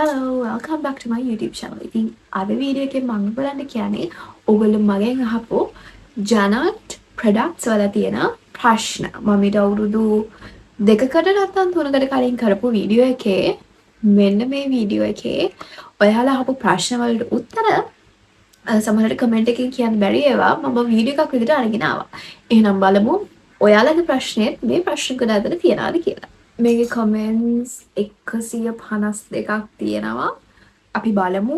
Hello, welcome back to my YouTube channel. ඉතින් අද video එකේ මම බලන්න කියන්නේ ඔයගොල්ලෝ මගෙන් අහපු ජනට් ප්‍රොඩක්ට්ස් වල තියෙන ප්‍රශ්න. මම ඊට අවුරුදු දෙකකට නැත්නම් තුනකට කලින් කරපු වීඩියෝ එකේ මෙන්න මේ වීඩියෝ එකේ ඔයාලා අහපු ප්‍රශ්න වලට උත්තර සමහරවිට කමෙන්ට් එකකින් කියන්න බැරි ඒවා මම වීඩියෝ එකක් විදිහට අරගෙන ආවා. එහෙනම් බලමු ඔයාලගේ ප්‍රශ්නේ මේ ප්‍රශ්න කොට අතර තියනවාද කියලා. මේකේ කමෙන්ට්ස් 152ක් තියෙනවා. අපි බලමු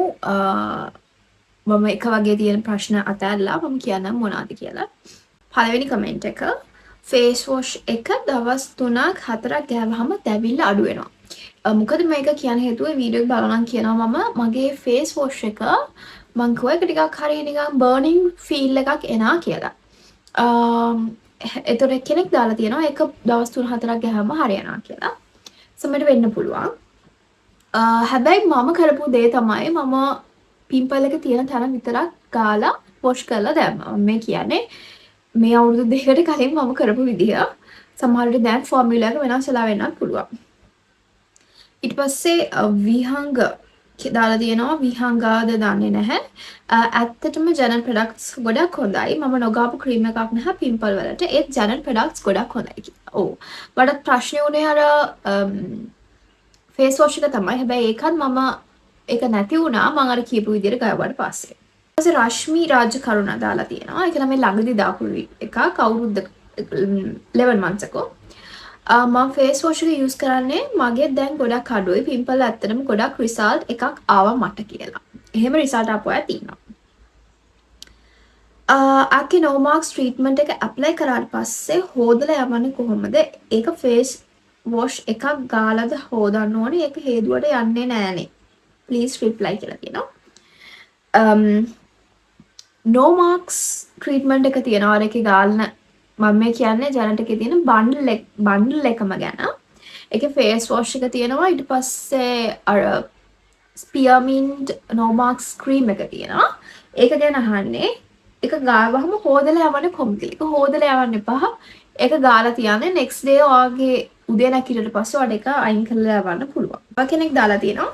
මම එක වගේ තියෙන ප්‍රශ්න අතහැරලා මම කියන්නම් මොනවද කියලා. පළවෙනි කමෙන්ට් එක ෆේස් වොෂ් එක දවස් 3ක් 4ක් ගෑවහම දැවිල්ල අඩු වෙනවා. මොකද මේක කියන හේතුව වීඩියෝ එක බලනනම් කියනවා මම මගේ ෆේස් වොෂ් එක මං කිව්වා ඒක ටිකක් හරිය නිකන් බර්නින් ෆීල් එකක් එනවා කියලා. එතකොට කෙනෙක් දාලා තියෙනවා ඒක දවස් 3-4ක් ගහම හරියනවා කියලා. සමහරට වෙන්න පුළුවන්. හැබැයි මම කරපු දේ තමයි මම පිම්පල් එක තියෙන තැන විතරක් ගාලා වොෂ් කරලා දැම්මා. මේ කියන්නේ මේ අවුරුදු දෙකකට කලින් මම කරපු විදිහ. සමහරට දැන් ෆෝමියුලා එක වෙනස් වෙලා වෙන්නත් පුළුවන්. ඊට පස්සේ විහංග දාලා තියෙනවා විහංගාද දන්නේ නැහැ. ඇත්තටම ජනල් ප්‍රොඩක්ට්ස් ගොඩක් හොඳයි. මම නොගාපු ක්‍රීම් එකක් නැහැ පිම්පල් වලට. ඒත් ජනල් ප්‍රොඩක්ට්ස් ගොඩක් හොඳයි කියලා. ඔව්. මට ප්‍රශ්නේ උනේ අර ෆේස් වොෂ් එක තමයි. හැබැයි ඒකත් මම ඒක නැති වුණා මම අර කියපු විදිහට ගාවට පස්සේ. ඊට පස්සේ රශ්මි රාජකරුණ දාලා තියෙනවා. ඒක තමයි ළඟදී දාපු එකක් අවුරුද්ද 11 months ago. මම ෆේස් වොෂ් එක යූස් කරන්නේ මගේ දැන් ගොඩක් අඩුයි පිම්පල් ඇත්තටම ගොඩක් රිසල්ට් එකක් ආවා මට කියලා. එහෙම රිසල්ට් ආපු අය තියෙනවා. ආකේ නෝමාක්ස් ට්‍රීට්මන්ට් එක ඇප්ලයි කරාට පස්සේ හොදලා යවන්නේ කොහොමද? ඒක ෆේස් වොෂ් එකක් ගාලාද හොදන්න ඕනේ. ඒක හේදුවට යන්නේ නෑනේ. ප්ලීස් රිප්ලයි කියලා කියනවා. නෝමාක්ස් ට්‍රීට්මන්ට් එක තියෙනවා. ඒකේ ගාලන මම මේ කියන්නේ ජනට් එකේ තියෙන බන්ඩල් එකම ගැන. ඒකේ ෆේස් වොෂ් එක තියෙනවා. ඊට පස්සේ අර ස්පියර්මින්ට් නෝමාක්ස් ක්‍රීම් එක තියෙනවා. ඒක ගැන අහන්නේ. ඒක ගාවහම හොදලා යවන්න කොහොමද කියලා. ඒක හොදලා යවන්න එපා. ඒක ගාලා තියන්නේ next day ඔයාගේ උදේ නැගිටිට පස්සේ ඔයාලට ඒක අයින් කරලා යවන්න පුළුවන්. ඔය කෙනෙක් දාලා තියෙනවා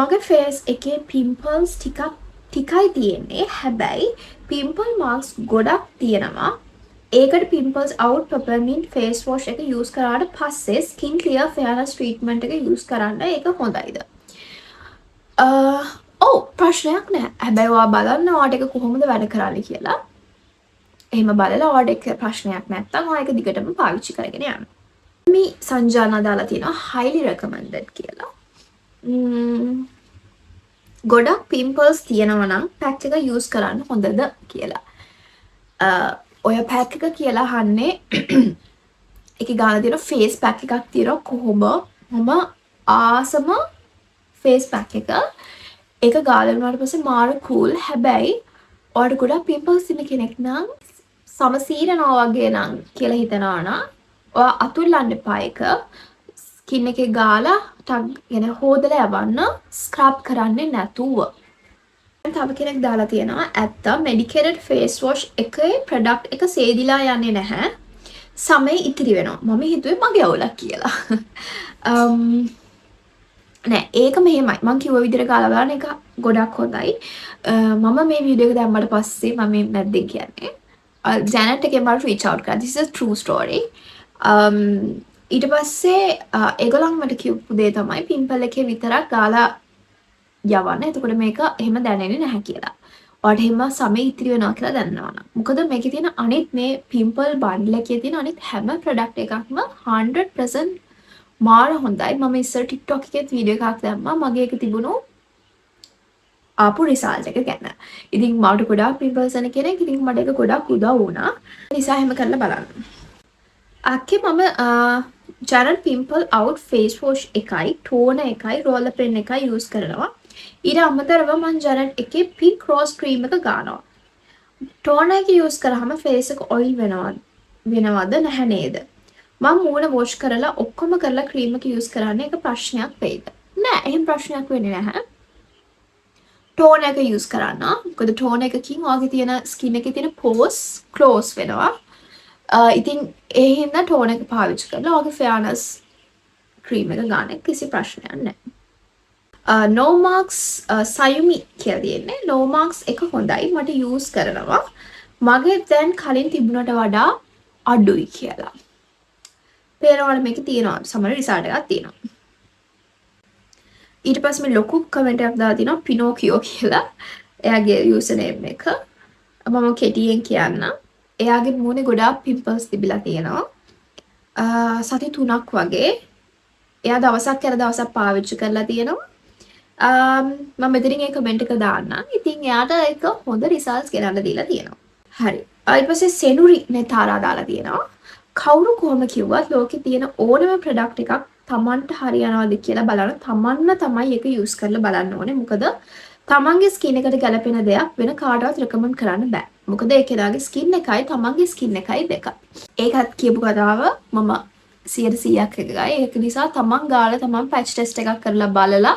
මගේ ෆේස් එකේ පිම්පල්ස් ටිකයි තියෙන්නේ. හැබැයි පිම්පල් මාර්ක්ස් ගොඩක් තියෙනවා. ඒකට pimples out peppermint face wash එක යූස් කරාට පස්සේ ස්කින් ක්ලියර් ෆෙයර්නස් ට්‍රීට්මන්ට් එක යූස් කරන්න ඒක හොඳයිද? ඔව් ප්‍රශ්නයක් නැහැ. හැබැයි ඔයා බලන්න ඔයාට ඒක කොහොමද වැඩ කරන්නේ කියලා. එහෙම බලලා ඔයාට ඒක ප්‍රශ්නයක් නැත්නම් ඔයා ඒක දිගටම පාවිච්චි කරගෙන යන්න. මේ සංජානා දාලා තියෙනවා highly recommended කියලා. ගොඩක් පිම්පල්ස් තියෙනවා නම් පැක් එක යූස් කරන්න හොඳද කියලා. ඔය පැක් එක කියලා අහන්නේ ඒකේ ගාලා තියෙන ෆේස් පැක් එකක් තියෙනවා කොහොම ආසම ෆේස් පැක් එක. ඒක ගාලා වුණාට පස්සේ මාර කූල්. හැබැයි ඔයාලට ගොඩක් පිම්පල්ස් ඉන්න කෙනෙක් නම් සමසීරනවා වගේ නම් කියලා හිතනවා නම් ඔයා අතුල්ලන්න එපා ඒක. ස්කින් එකේ ගාලා ටග් හොදලා යවන්න ස්ක්‍රබ් කරන්නේ නැතුව. තව කෙනෙක් දාලා තියෙනවා ඇත්ත මෙඩිකේටඩ් ෆේස් වොෂ් එකේ ප්‍රොඩක්ට් එක සේදිලා යන්නේ නැහැ. සමේ ඉතිරි වෙනවා. මම හිතුවේ මගේ අවුලක් කියලා. නෑ ඒක මෙහෙමයි. මං කිව්ව විදිහට ගාලා බලන එක ගොඩක් හොඳයි. මම මේ වීඩියෝ එක දැම්මට පස්සේ මම මේ මැද්දෙන් කියන්නේ ජැනට් එකේ මට රීච් අවුට් කරා. this is a true story. ඊට පස්සේ ඒගොල්ලන් මට කිව්පු දේ තමයි පිම්පල් එකේ විතරක් ගාලා යවන්න. එතකොට මේක එහෙම දැනෙන්නේ නැහැ කියලා. ඔයාලට එහෙම සමේ ඉතිරි වෙනවා කියලා දැනනවා. මොකද මේකේ තියෙන අනිත් මේ පිම්පල් බන්ඩල් එකේ තියෙන අනිත් හැම ප්‍රොඩක්ට් එකක්ම 100% මාර හොඳයි. මම ඉස්සර TikTok එකේ වීඩියෝ එකක් දැම්මා. මගේ එක තිබුණු ආපු රිසල්ට් එක ගැන. ඉතින් මට ගොඩාක් පිම්පල්ස් එන කෙනෙක්. ඉතින් මට ඒක ගොඩක් උදව් වුණා. නිසා එහෙම කරලා බලන්න. අක්කේ මම ජනල් පිම්පල් අවුට් ෆේස් වොෂ් එකයි ටෝනර් එකයි රෝලර් පෙන් එකයි යූස් කරනවා. ඊට අමතරව මම ජනට් එකේ පින්ක් රෝස් ක්‍රීම් එක ගන්නවා. ටෝනර් එක යූස් කරාම ෆේස් එක ඔයිල් වෙනවද නැහැ නේද? මම මූණ වොෂ් කරලා ඔක්කොම කරලා ක්‍රීම් එක යූස් කරන්නේ ඒක ප්‍රශ්නයක් වෙයිද? නෑ එහෙම ප්‍රශ්නයක් වෙන්නේ නැහැ. ටෝනර් එක යූස් කරන්න. මොකද ටෝනර් එකකින් ඔයාගේ තියෙන ස්කින් එකේ තියෙන පෝස් ක්ලෝස් වෙනවා. ඉතින් ඒ හින්දා ටෝනර් එක පාවිච්චි කරලා ඔයාගේ ෆෙයර්නස් ක්‍රීම් එක ගන්න කිසි ප්‍රශ්නයක් නැහැ. no marks sayumi කියලා තියෙන්නේ. no marks එක හොඳයි මට use කරනවා. මගේ දැන් කලින් තිබුණට වඩා අඩුයි කියලා. පේනවනේ මේක තියෙනවා සමහර රිසල්ට් එකක් තියෙනවා. ඊට පස්සේ මේ ලොකු කමෙන්ට් එකක් දාලා තිනවා පිනෝකියෝ කියලා. එයාගේ යූසර් නේම් එක. මම කෙටියෙන් කියන්නම්. එයාගේ මූණේ ගොඩාක් පිම්පල්ස් තිබිලා තියෙනවා. සති 3ක් වගේ. එයා දවසක් කර දවසක් පාවිච්චි කරලා තියෙනවා. මම මෙතනින් ඒ කමෙන්ට් එක දාන්නම්. ඉතින් එයාට ඒක හොඳ රිසල්ට්ස් ගෙනල්ලා දීලා තියෙනවා. හරි. ඊට පස්සේ සෙනුරි නෙතාරා දාලා තියෙනවා. කවුරු කොහොම කිව්වත් ලෝකේ තියෙන ඕනම ප්‍රොඩක්ට් එකක් තමන්ට හරියනවද කියලා බලන්න තමන්ම තමයි ඒක යූස් කරලා බලන්න ඕනේ. මොකද තමන්ගේ ස්කින් එකට ගැලපෙන දෙයක් වෙන කාටවත් රෙකමන්ඩ් කරන්න බෑ. මොකද ඒ කෙනාගේ ස්කින් එකයි තමන්ගේ ස්කින් එකයි දෙක. ඒකත් කියපු කතාව මම 100%ක් එකයි. ඒක නිසා තමන් ගාලා තමන් පැච් ටෙස්ට් එකක් කරලා බලලා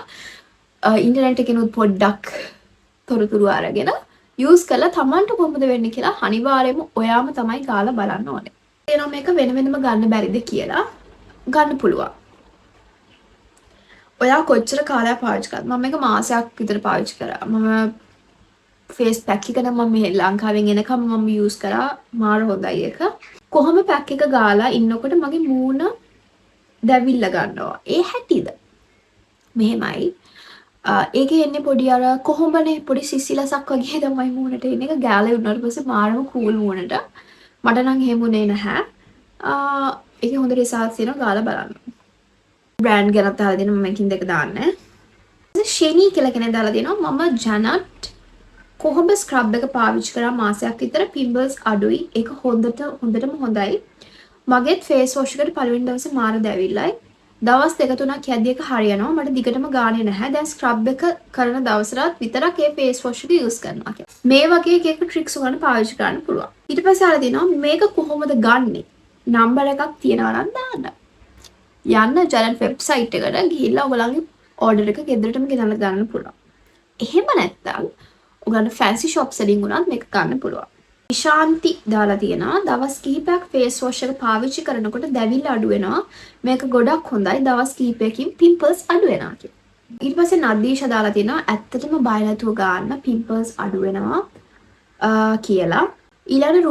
ඉන්ටර්නෙට් එකෙනුත් පොඩ්ඩක් තොරතුරු අරගෙන යූස් කරලා තමන්ට කොහොමද වෙන්නේ කියලා අනිවාර්යයෙන්ම ඔයාම තමයි ගාලා බලන්න ඕනේ. එනවා මේක වෙන වෙනම ගන්න බැරිද කියලා ගන්න පුළුවන්. ඔයා කොච්චර කාලයක් පාවිච්චි කරාද? මම මේක මාසයක් විතර පාවිච්චි කරා. මම ෆේස් පැක් එක නම් මම ලංකාවෙන් එනකම් මම යූස් කරා. මාර හොඳයි ඒක. කොහොම පැක් එක ගාලා ඉන්නකොට මගේ මූණ දැවිල්ල ගන්නවා. ඒ හැටිද? මෙහෙමයි. ඒකේ එන්නේ පොඩි අර කොහොමනේ පොඩි සිසිලසක් වගේ තමයි මූණට එන්නේ. ඒක ගාලා වුණාට පස්සේ මාරම කූල් මූණට. මට නම් එහෙමුනේ නැහැ. ඒකේ හොඳ රිසල්ට්ස් තියෙනවා ගාලා බලන්න. බ්‍රෑන්ඩ් ගැනත් දාලා දෙනවා මම එකකින් දෙක දාන්නේ. ෂෙනී කියලා කෙනෙක් දාලා දෙනවා මම ජනට් කොහොඹ ස්ක්‍රබ් එක පාවිච්චි කරා මාසයක් විතර පිම්පල්ස් අඩුයි. ඒක හොඳටම හොඳයි. මගේත් ෆේස් වොෂ් එකට පළවෙනි දවසේ මාර දැවිල්ලයි. දවස් 2-3ක් යද්දී එක හරියනවා. මට දිගටම ගානේ නැහැ. දැන් ස්ක්‍රබ් එක කරන දවසට විතරක් ඒ ෆේස් වොෂ් එක යූස් කරනවා කියලා. මේ වගේ එක ට්‍රික්ස් උගන්න පාවිච්චි කරන්න පුළුවන්. ඊට පස්සේ ආලා දෙනවා මේක කොහොමද ගන්නෙ? නම්බර් එකක් තියනවා නම් දාන්න. යන්න ජනට් වෙබ්සයිට් එකට ගිහිල්ලා ඔයගලගේ ඕඩර් එක ගෙදරටම ගෙනල්ලා ගන්න පුළුවන්. එහෙම නැත්නම් ඔයගලට ෆැන්සි shops වලින් උනත් මේක ගන්න පුළුවන්. ශාන්ති දාලා තියෙනවා දවස් කිහිපයක් ෆේස් වොෂ් එක පාවිච්චි කරනකොට දැවිල්ල අඩු වෙනවා. මේක ගොඩක් හොඳයි. දවස් කිහිපයකින් පිම්පල්ස් අඩු වෙනවා කියලා. ඊට පස්සේ නදීෂ දාලා තියෙනවා ඇත්තටම බය නැතුව ගන්න පිම්පල්ස් අඩු වෙනවා කියලා. ඊළඟ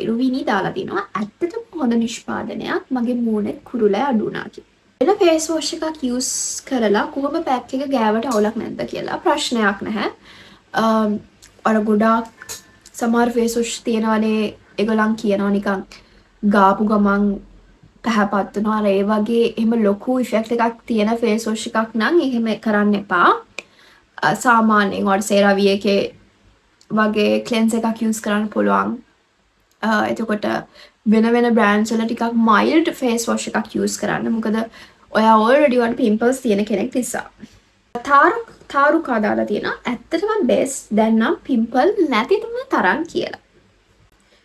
රුවිනි දාලා තිනවා ඇත්තටම හොඳ නිෂ්පාදනයක් මගේ මූණේ කුරුල අඩු වුණා කියලා. එන ෆේස් වොෂ් එකක් යූස් කරලා කොහොම පැක් එක ගෑවට අවුලක් නැද්ද කියලා ප්‍රශ්නයක් නැහැ. අර ගොඩාක් සමහර ෆේස් වොෂ් තියනවානේ ඒගොල්ලන් කියනවා නිකන් ගාපු ගමන් පැහැපත් වෙනවා. අර ඒ වගේ එහෙම ලොකු ඉෆෙක්ට් එකක් තියෙන ෆේස් වොෂ් එකක් නම් එහෙම කරන්න එපා. සාමාන්‍යයෙන් ඔයාලට සේරාවී එකේ වගේ ක්ලෙන්ස් එකක් යූස් කරන්න පුළුවන්. එතකොට වෙන බ්‍රෑන්ඩ්ස් වල ටිකක් මයිල්ඩ් ෆේස් වොෂ් එකක් යූස් කරන්න. මොකද ඔයා ඔල්රෙඩි වන් පිම්පල්ස් තියෙන කෙනෙක් නිසා. තාරුකා දාලා තියෙනවා ඇත්තටම බෙස්ට් දැන් නම් පිම්පල් නැතිම තරම් කියලා.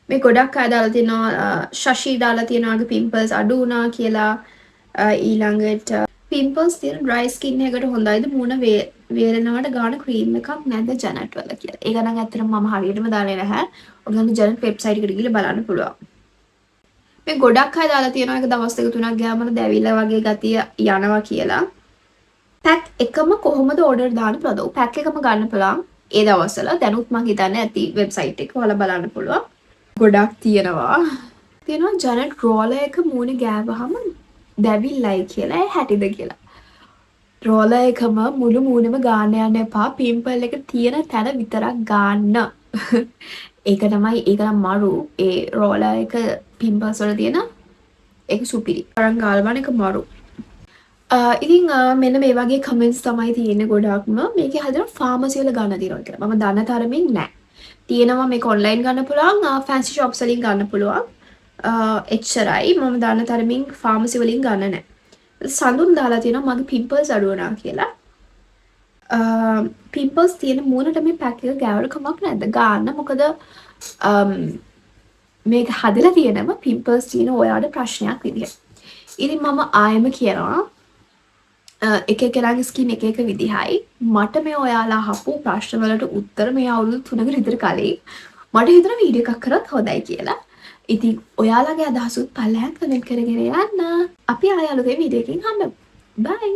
මේ ගොඩක් අය දාලා තියෙනවා ශෂි දාලා තියෙනවාගේ පිම්පල්ස් අඩු වුණා කියලා. ඊළඟට පිම්පල්ස් තියෙන ඩ්‍රයි ස්කින් එකකට හොඳයිද මූණ වේරෙනවට ගාන ක්‍රීම් එකක් නැද්ද ජනට් වල කියලා. ඒක නම් ඇත්තටම මම හරියටම දාන්නේ නැහැ. ඔයගොල්ලෝ ජනට් වෙබ්සයිට් එකට ගිහලා බලන්න පුළුවන්. මේ ගොඩක් අය දාලා තියෙනවා ඒක දවස් 2-3ක් ගියාම දැවිලා වගේ ගතිය යනවා කියලා. පැක් එකම කොහොමද ඕඩර් දාන්න පුළුවන්ද? පැක් එකම ගන්න පුළුවන් ඒ දවස්වල. දැනුත් මම හිතන්නේ ඇති වෙබ්සයිට් එක හොයලා බලන්න පුළුවන්. ගොඩක් තියෙනවා. ජනට් රෝලර් එක මූණේ ගෑවහම දැවිල්ලයි කියලා ඒ හැටිද කියලා. රෝලර් එකම මුළු මූණෙම ගාන්න යන්න එපා. පිම්පල් එක තියෙන තැන විතරක් ගන්න. ඒක නම් මරු. ඒ රෝලර් එක පිම්පල්ස් වල තියෙන ඒක සුපිරි. අරන් ගාලා බලන එක මරු. ඉතින් මෙන්න මේ වගේ කමෙන්ට්ස් තමයි තියෙන්නේ ගොඩක්ම. මේකේ හදන ෆාමසි වල ගන්න දිනවා කියලා. මම දන්න තරමින් නැහැ. තියෙනවා මේක ඔන්ලයින් ගන්න පුළුවන්, ෆැන්සි shops වලින් ගන්න පුළුවන්. එච්චරයි. මම දන්න තරමින් ෆාමසි වලින් ගන්න නැහැ. සඳුන් දාලා තියෙනවා මගේ පිම්පල්ස් අඩු වුණා කියලා. පිම්පල්ස් තියෙන මූණට මේ පැක් එක ගෑවුවට කමක් නැද්ද? ගන්න. මොකද මේක හදලා තියෙනම පිම්පල්ස් තියෙන ඔයාලට ප්‍රශ්නයක් විදියට. ඉතින් මම ආයෙම කියනවා එක එකලාගේ ස්කින් එක විදිහයි. මට මේ ඔයාලා අහපු ප්‍රශ්න වලට උත්තර මේ අවුරුදු 3කට විතර කලින් මට හිතුණා වීඩියෝ එකක් කරත් හොඳයි කියලා. ඉතින් ඔයාලගේ අදහසුත් පල්ලෙහාන් කමෙන්ට් කරගෙන යන්න. අපි ආයෙ අලුතෙන් වීඩියෝ එකකින් හම්බෙමු. බයි.